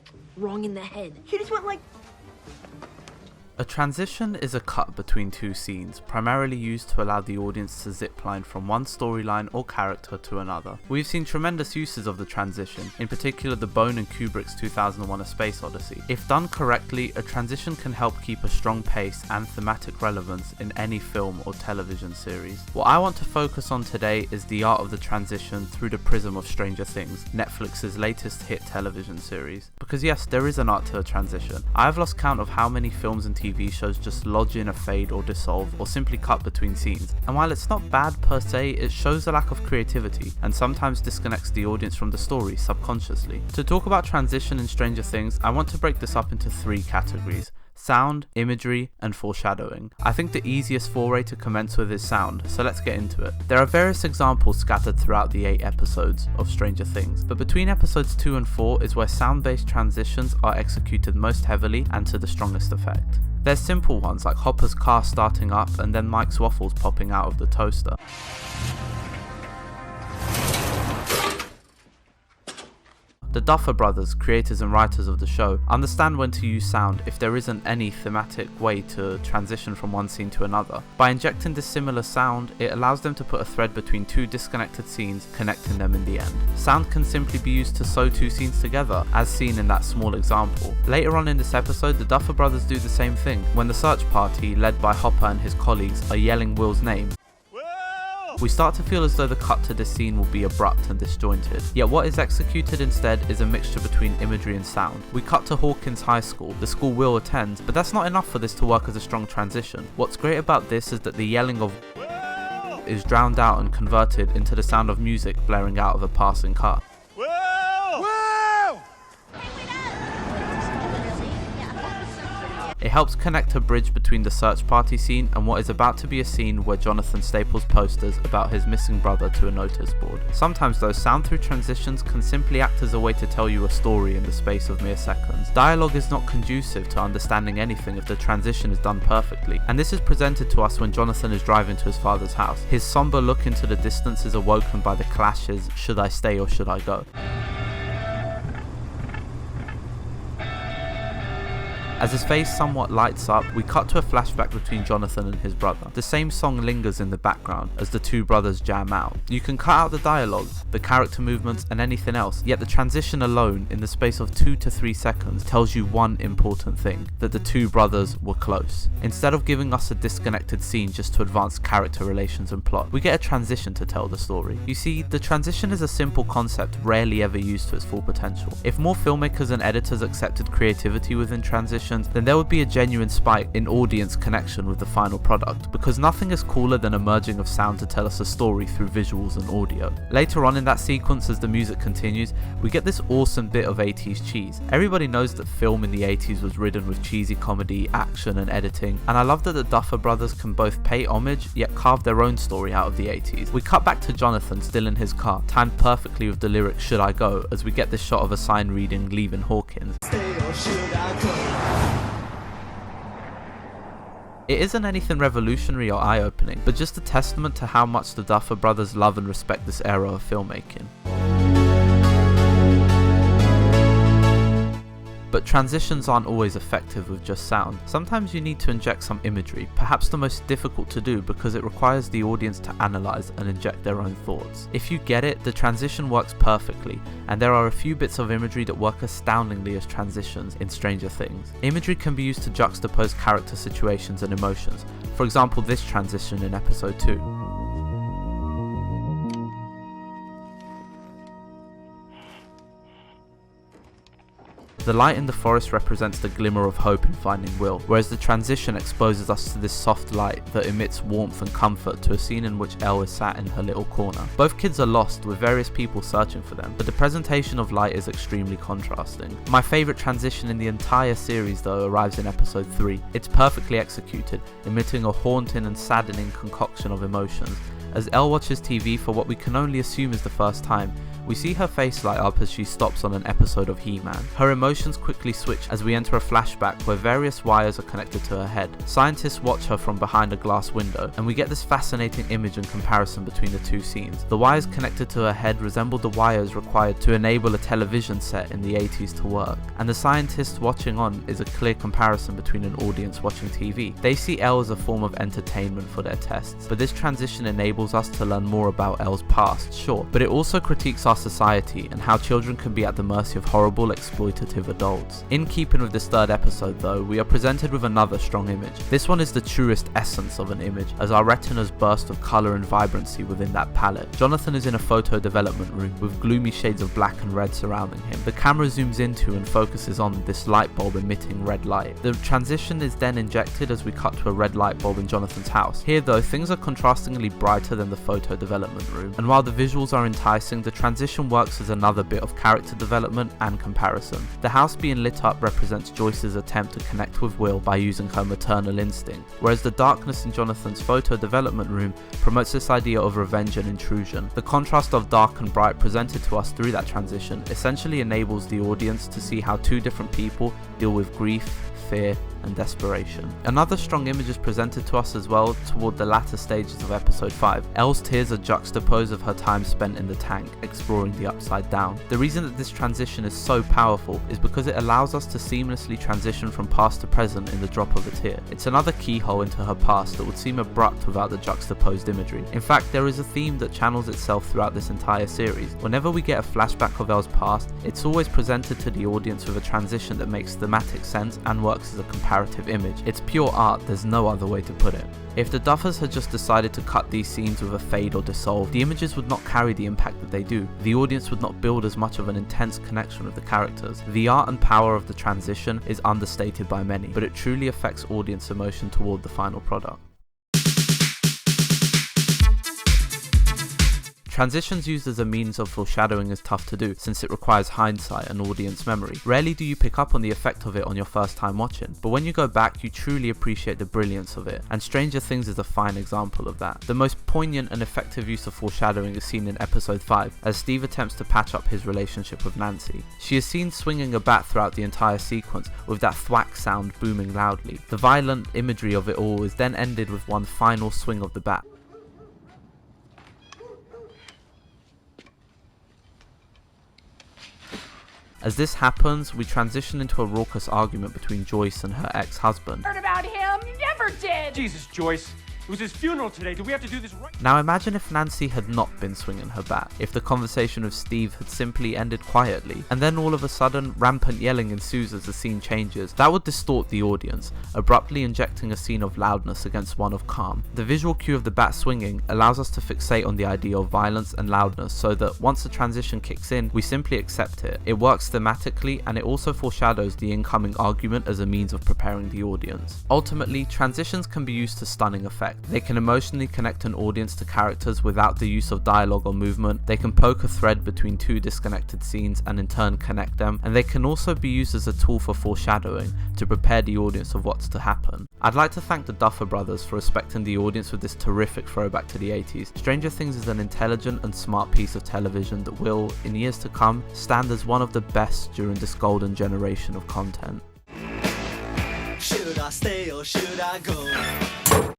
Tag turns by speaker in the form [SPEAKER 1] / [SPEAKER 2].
[SPEAKER 1] like, wrong in the head. He just went like...
[SPEAKER 2] A transition is a cut between two scenes, primarily used to allow the audience to zipline from one storyline or character to another. We've seen tremendous uses of the transition, in particular the Bone and Kubrick's 2001: A Space Odyssey. If done correctly, a transition can help keep a strong pace and thematic relevance in any film or television series. What I want to focus on today is the art of the transition through the prism of Stranger Things, Netflix's latest hit television series. Because yes, there is an art to a transition. I have lost count of how many films and TV shows just lodge in a fade or dissolve or simply cut between scenes, and while it's not bad per se, it shows a lack of creativity and sometimes disconnects the audience from the story subconsciously. To talk about transition in Stranger Things, I want to break this up into three categories: sound, imagery, and foreshadowing. I think the easiest foray to commence with is sound, so let's get into it. There are various examples scattered throughout the 8 episodes of Stranger Things, but between episodes 2 and 4 is where sound-based transitions are executed most heavily and to the strongest effect. There's simple ones like Hopper's car starting up and then Mike's waffles popping out of the toaster. The Duffer Brothers, creators and writers of the show, understand when to use sound if there isn't any thematic way to transition from one scene to another. By injecting this similar sound, it allows them to put a thread between two disconnected scenes, connecting them in the end. Sound can simply be used to sew two scenes together, as seen in that small example. Later on in this episode, the Duffer Brothers do the same thing. When the search party, led by Hopper and his colleagues, are yelling Will's name, we start to feel as though the cut to this scene will be abrupt and disjointed. Yet what is executed instead is a mixture between imagery and sound. We cut to Hawkins High School, the school Will attends, but that's not enough for this to work as a strong transition. What's great about this is that the yelling of is drowned out and converted into the sound of music blaring out of a passing car. It helps connect a bridge between the search party scene and what is about to be a scene where Jonathan staples posters about his missing brother to a notice board. Sometimes though, sound through transitions can simply act as a way to tell you a story in the space of mere seconds. Dialogue is not conducive to understanding anything if the transition is done perfectly, and this is presented to us when Jonathan is driving to his father's house. His somber look into the distance is awoken by the clashes, should I stay or should I go? As his face somewhat lights up, we cut to a flashback between Jonathan and his brother. The same song lingers in the background as the two brothers jam out. You can cut out the dialogue, the character movements, and anything else, yet the transition alone, in the space of 2 to 3 seconds, tells you one important thing: that the two brothers were close. Instead of giving us a disconnected scene just to advance character relations and plot, we get a transition to tell the story. You see, the transition is a simple concept rarely ever used to its full potential. If more filmmakers and editors accepted creativity within transitions, then there would be a genuine spike in audience connection with the final product, because nothing is cooler than a merging of sound to tell us a story through visuals and audio. Later on in that sequence, as the music continues, we get this awesome bit of 80s cheese. Everybody knows that film in the 80s was ridden with cheesy comedy, action and editing, and I love that the Duffer Brothers can both pay homage yet carve their own story out of the 80s. We cut back to Jonathan still in his car, timed perfectly with the lyric "Should I Go?" as we get this shot of a sign reading "Leaving Hawkins." It isn't anything revolutionary or eye-opening, but just a testament to how much the Duffer Brothers love and respect this era of filmmaking. But transitions aren't always effective with just sound. Sometimes you need to inject some imagery, perhaps the most difficult to do because it requires the audience to analyze and inject their own thoughts. If you get it, the transition works perfectly, and there are a few bits of imagery that work astoundingly as transitions in Stranger Things. Imagery can be used to juxtapose character situations and emotions. For example, this transition in episode 2. The light in the forest represents the glimmer of hope in finding Will, whereas the transition exposes us to this soft light that emits warmth and comfort to a scene in which Elle is sat in her little corner. Both kids are lost, with various people searching for them, but the presentation of light is extremely contrasting. My favourite transition in the entire series though arrives in episode 3. It's perfectly executed, emitting a haunting and saddening concoction of emotions. As Elle watches TV for what we can only assume is the first time, We see her face light up as she stops on an episode of He-Man. Her emotions quickly switch as we enter a flashback where various wires are connected to her head. Scientists watch her from behind a glass window, and we get this fascinating image and comparison between the two scenes. The wires connected to her head resemble the wires required to enable a television set in the 80s to work, and the scientists watching on is a clear comparison between an audience watching TV. They see Elle as a form of entertainment for their tests, but this transition enables us to learn more about Elle's past, sure, but it also critiques our society and how children can be at the mercy of horrible, exploitative adults. In keeping with this third episode though, we are presented with another strong image. This one is the truest essence of an image, as our retinas burst of colour and vibrancy within that palette. Jonathan is in a photo development room with gloomy shades of black and red surrounding him. The camera zooms into and focuses on this light bulb emitting red light. The transition is then injected as we cut to a red light bulb in Jonathan's house. Here though, things are contrastingly brighter than the photo development room, and while the visuals are enticing, the transition works as another bit of character development and comparison. The house being lit up represents Joyce's attempt to connect with Will by using her maternal instinct, whereas the darkness in Jonathan's photo development room promotes this idea of revenge and intrusion. The contrast of dark and bright presented to us through that transition essentially enables the audience to see how two different people deal with grief, fear, and desperation. Another strong image is presented to us as well toward the latter stages of episode 5. Elle's tears are juxtaposed of her time spent in the tank, exploring the upside down. The reason that this transition is so powerful is because it allows us to seamlessly transition from past to present in the drop of a tear. It's another keyhole into her past that would seem abrupt without the juxtaposed imagery. In fact, there is a theme that channels itself throughout this entire series. Whenever we get a flashback of Elle's past, it's always presented to the audience with a transition that makes thematic sense and works as a comparative image. It's pure art, there's no other way to put it. If the Duffers had just decided to cut these scenes with a fade or dissolve, the images would not carry the impact that they do. The audience would not build as much of an intense connection with the characters. The art and power of the transition is understated by many, but it truly affects audience emotion toward the final product. Transitions used as a means of foreshadowing is tough to do, since it requires hindsight and audience memory. Rarely do you pick up on the effect of it on your first time watching, but when you go back you truly appreciate the brilliance of it, and Stranger Things is a fine example of that. The most poignant and effective use of foreshadowing is seen in episode 5, as Steve attempts to patch up his relationship with Nancy. She is seen swinging a bat throughout the entire sequence, with that thwack sound booming loudly. The violent imagery of it all is then ended with one final swing of the bat. As this happens, we transition into a raucous argument between Joyce and her ex-husband.
[SPEAKER 3] Heard about him? You never did!
[SPEAKER 4] Jesus, Joyce. It was his funeral today. Do we have to do this right?
[SPEAKER 2] Now imagine if Nancy had not been swinging her bat, if the conversation with Steve had simply ended quietly, and then all of a sudden rampant yelling ensues as the scene changes. That would distort the audience, abruptly injecting a scene of loudness against one of calm. The visual cue of the bat swinging allows us to fixate on the idea of violence and loudness, so that once the transition kicks in, we simply accept it. It works thematically, and it also foreshadows the incoming argument as a means of preparing the audience. Ultimately, transitions can be used to stunning effect. They can emotionally connect an audience to characters without the use of dialogue or movement. They can poke a thread between two disconnected scenes and in turn connect them, and they can also be used as a tool for foreshadowing to prepare the audience of what's to happen. I'd like to thank the Duffer Brothers for respecting the audience with this terrific throwback to the 80s. Stranger Things is an intelligent and smart piece of television that will, in years to come, stand as one of the best during this golden generation of content.
[SPEAKER 5] Should I stay or should I go?